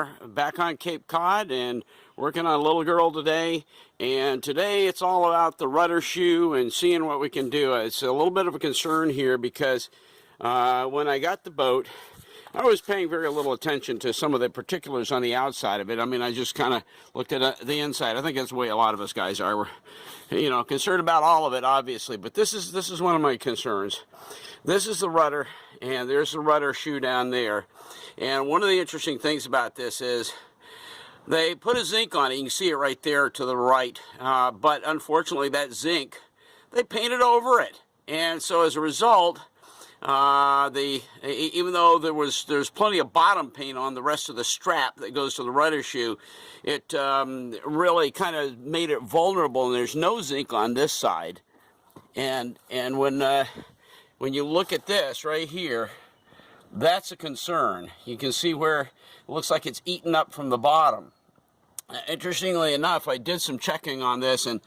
are back on Cape Cod and working on a little girl today. And today it's all about the rudder shoe and seeing what we can do. It's a little bit of a concern here because when I got the boat, I was paying very little attention to some of the particulars on the outside of it. I mean, I just kind of looked at the inside. I think that's the way a lot of us guys are. We're, concerned about all of it, obviously. But this is one of my concerns. This is the rudder, and there's the rudder shoe down there. And one of the interesting things about this is they put a zinc on it. You can see it right there to the right. But unfortunately, that zinc, they painted over it. And so as a result, even though there's plenty of bottom paint on the rest of the strap that goes to the rudder shoe, it really kind of made it vulnerable, and there's no zinc on this side. And when you look at this right here, that's a concern. You can see where it looks like it's eaten up from the bottom. Interestingly enough, I did some checking on this, and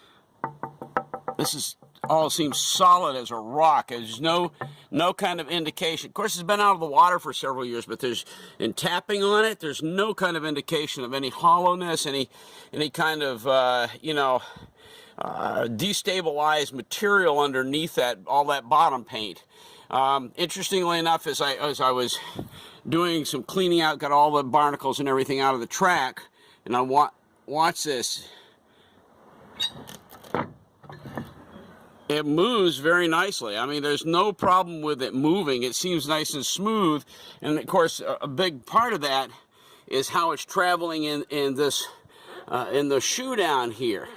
this is all seems solid as a rock. There's no kind of indication. Of course, it's been out of the water for several years, but in tapping on it, there's no kind of indication of any hollowness, any kind of destabilized material underneath all that bottom paint. Interestingly enough, as I was doing some cleaning out, got all the barnacles and everything out of the track, and I watch this. It moves very nicely. I mean, there's no problem with it moving. It seems nice and smooth. And of course, a big part of that is how it's traveling in the shoe down here.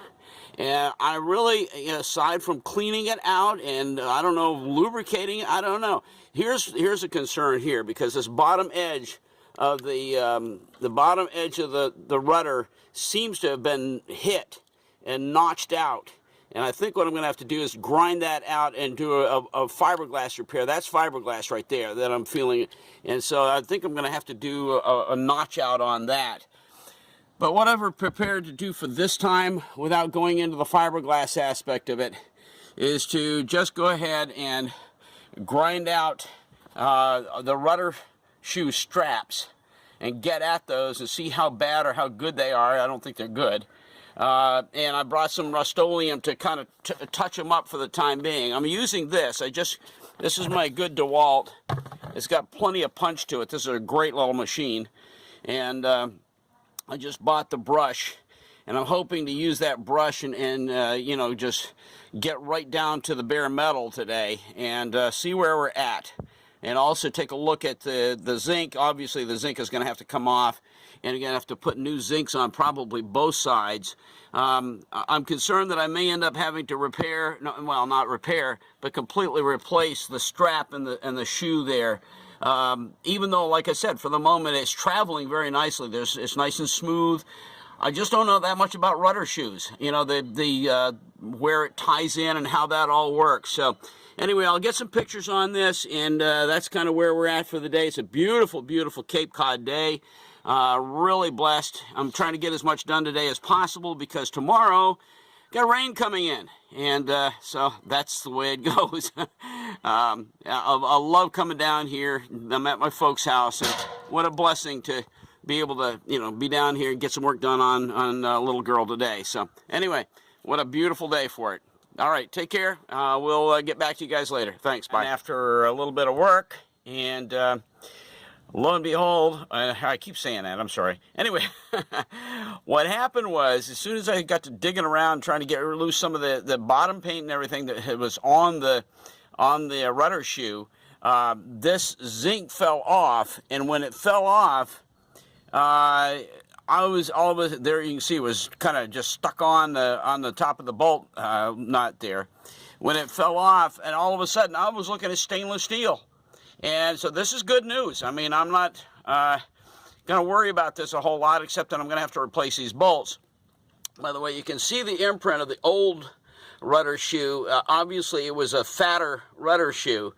And I really, aside from cleaning it out and I don't know, lubricating it, I don't know. Here's a concern here, because this bottom edge of the bottom edge of the rudder seems to have been hit and notched out. And I think what I'm going to have to do is grind that out and do a fiberglass repair. That's fiberglass right there that I'm feeling. And so I think I'm going to have to do a notch out on that. But what I've prepared to do for this time, without going into the fiberglass aspect of it, is to just go ahead and grind out the rudder shoe straps and get at those and see how bad or how good they are. I don't think they're good. And I brought some Rust-Oleum to kind of touch them up for the time being. I'm using this. This is my good DeWalt. It's got plenty of punch to it. This is a great little machine. And I just bought the brush, and I'm hoping to use that brush and just get right down to the bare metal today and see where we're at. And also take a look at the zinc. Obviously, the zinc is going to have to come off, and you're going to have to put new zincs on probably both sides. I'm concerned that I may end up having to repair, not repair, but completely replace the strap and the shoe there. Even though, like I said, for the moment, it's traveling very nicely. It's nice and smooth. I just don't know that much about rudder shoes, where it ties in and how that all works. So anyway, I'll get some pictures on this, and that's kind of where we're at for the day. It's a beautiful, beautiful Cape Cod day. Really blessed. I'm trying to get as much done today as possible because tomorrow got rain coming in, and so that's the way it goes. I love coming down here. I'm at my folks' house, and what a blessing to be able to, be down here and get some work done on a little girl today. So anyway, what a beautiful day for it. All right, take care. We'll get back to you guys later. Thanks, bye. And after a little bit of work, and lo and behold, I keep saying that, I'm sorry. Anyway, what happened was, as soon as I got to digging around trying to get loose some of the bottom paint and everything that was on the rudder shoe, this zinc fell off, and when it fell off, there you can see it was kind of just stuck on the top of the bolt nut there. When it fell off, and all of a sudden I was looking at stainless steel. And so this is good news. I mean, I'm not going to worry about this a whole lot, except that I'm going to have to replace these bolts. By the way, you can see the imprint of the old rudder shoe. Obviously, it was a fatter rudder shoe,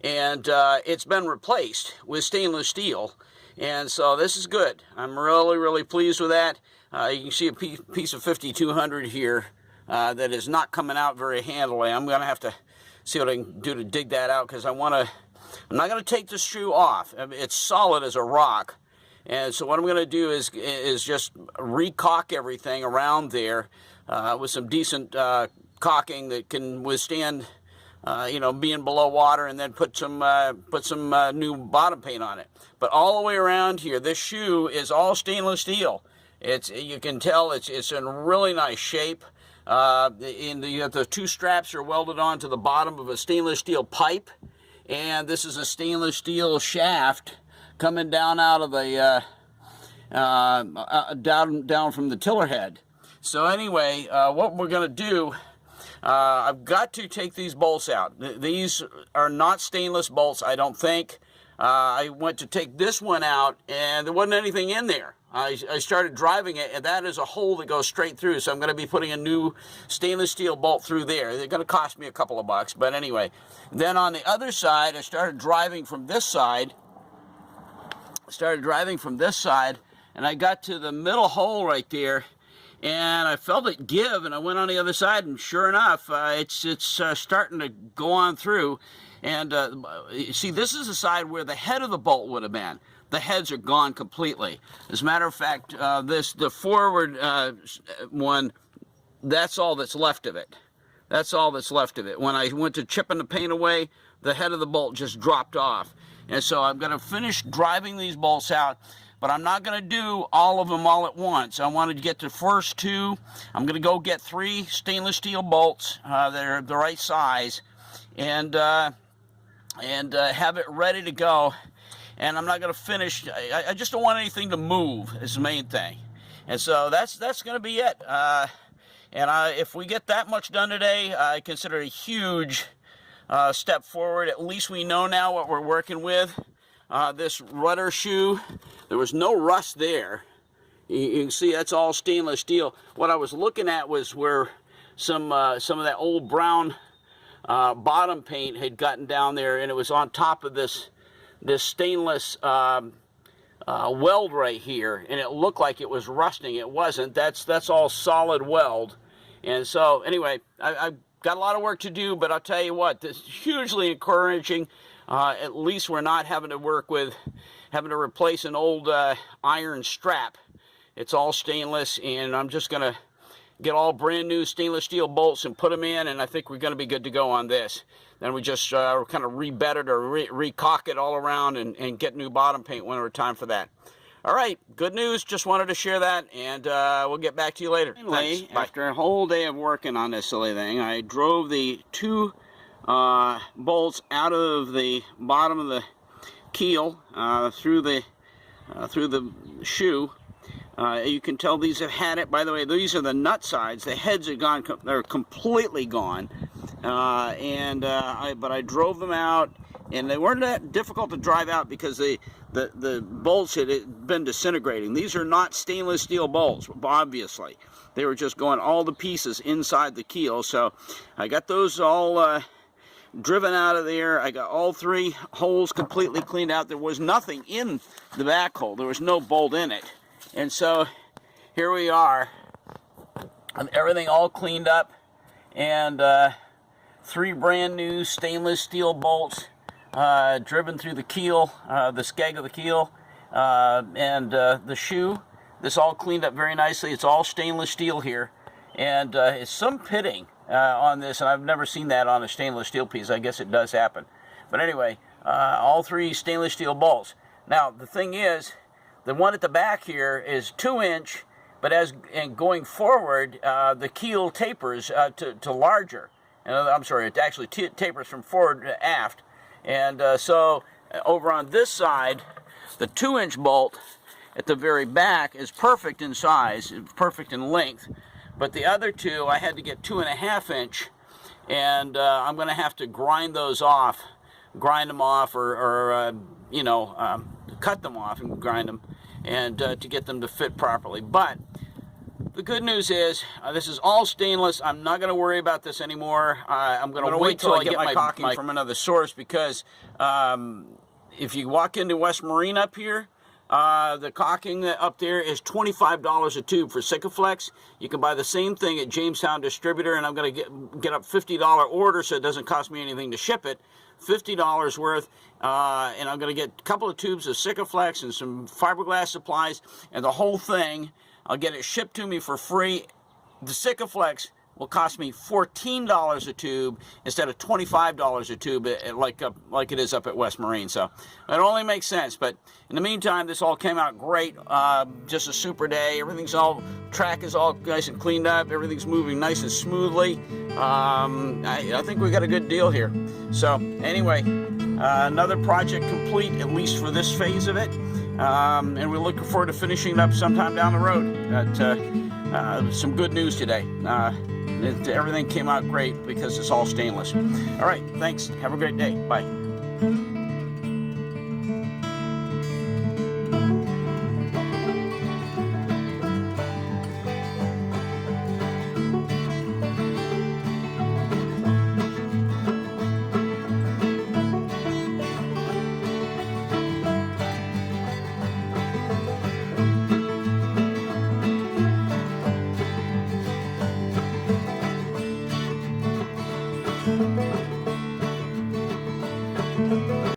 and it's been replaced with stainless steel. And so this is good. I'm really, really pleased with that. You can see a piece of 5200 here that is not coming out very handily. I'm going to have to see what I can do to dig that out, because I'm not going to take the shoe off. I mean, it's solid as a rock. And so what I'm going to do is just re-caulk everything around there with some decent caulking that can withstand, you know, being below water, and then put some new bottom paint on it. But all the way around here, this shoe is all stainless steel. You can tell it's in really nice shape. The two straps are welded onto the bottom of a stainless steel pipe, and this is a stainless steel shaft coming down out of the down from the tiller head. So anyway, what we're going to do, I've got to take these bolts out. These are not stainless bolts, I don't think. I went to take this one out, and there wasn't anything in there. I started driving it, and that is a hole that goes straight through, so I'm going to be putting a new stainless steel bolt through there. They're going to cost me a couple of bucks, but anyway. Then on the other side, I started driving from this side, and I got to the middle hole right there, and I felt it give, and I went on the other side, and sure enough, it's starting to go on through. And see, this is the side where the head of the bolt would have been. The heads are gone completely. As a matter of fact, the forward one, that's all that's left of it. That's all that's left of it. When I went to chipping the paint away, the head of the bolt just dropped off. And so I'm going to finish driving these bolts out, but I'm not going to do all of them all at once. I wanted to get the first two. I'm going to go get 3 stainless steel bolts that are the right size, and have it ready to go. And I'm not going to finish. I just don't want anything to move is the main thing. And so that's going to be it. If we get that much done today, I consider it a huge step forward. At least we know now what we're working with. This Rudder shoe, there was no rust there. You can see that's all stainless steel. What I was looking at was where some of that old brown bottom paint had gotten down there, and it was on top of this stainless weld right here, and it looked like it was rusting. It wasn't. That's all solid weld. And so anyway, I've got a lot of work to do, but I'll tell you what, this is hugely encouraging. At least we're not having to replace an old iron strap. It's all stainless, and I'm just gonna get all brand new stainless steel bolts and put them in, and I think we're going to be good to go on this. Then we just kind of rebed it or re-caulk it all around and get new bottom paint when we're time for that. All right, good news. Just wanted to share that, and we'll get back to you later. Finally, after a whole day of working on this silly thing, I drove the 2 bolts out of the bottom of the keel through the shoe. You can tell these have had it. By the way, these are the nut sides. The heads are gone. They're completely gone. But I drove them out, and they weren't that difficult to drive out because the bolts had been disintegrating. These are not stainless steel bolts, obviously. They were just going all to pieces inside the keel. So I got those all driven out of there. I got all 3 holes completely cleaned out. There was nothing in the back hole. There was no bolt in it. And so here we are, everything all cleaned up, and 3 brand new stainless steel bolts driven through the keel, the skeg of the keel, and the shoe. This all cleaned up very nicely. It's all stainless steel here, and it's some pitting on this, and I've never seen that on a stainless steel piece. I guess it does happen. But anyway, all 3 stainless steel bolts. Now the thing is, the one at the back here is 2-inch, but and going forward, the keel tapers to larger. I'm sorry, it actually tapers from forward to aft. And so over on this side, the 2-inch bolt at the very back is perfect in size, perfect in length. But the other 2, I had to get 2.5-inch, and I'm going to have to grind them off, or you know, cut them off and grind them, and to get them to fit properly. But the good news is this is all stainless. I'm not going to worry about this anymore. I'm going to wait till I get my caulking from another source, because if you walk into West Marine up here, the caulking up there is $25 a tube for Sikaflex. You can buy the same thing at Jamestown Distributor, and I'm going to get a $50 order, so it doesn't cost me anything to ship it. $50 worth, and I'm going to get a couple of tubes of Sikaflex and some fiberglass supplies, and the whole thing, I'll get it shipped to me for free. The Sikaflex will cost me $14 a tube instead of $25 a tube, like it is up at West Marine. So it only makes sense. But in the meantime, this all came out great. Just a super day. Track is all nice and cleaned up. Everything's moving nice and smoothly. I think we got a good deal here. So anyway, another project complete, at least for this phase of it. And we're looking forward to finishing it up sometime down the road. But, some good news today. Everything came out great because it's all stainless. All right, thanks. Have a great day. Bye.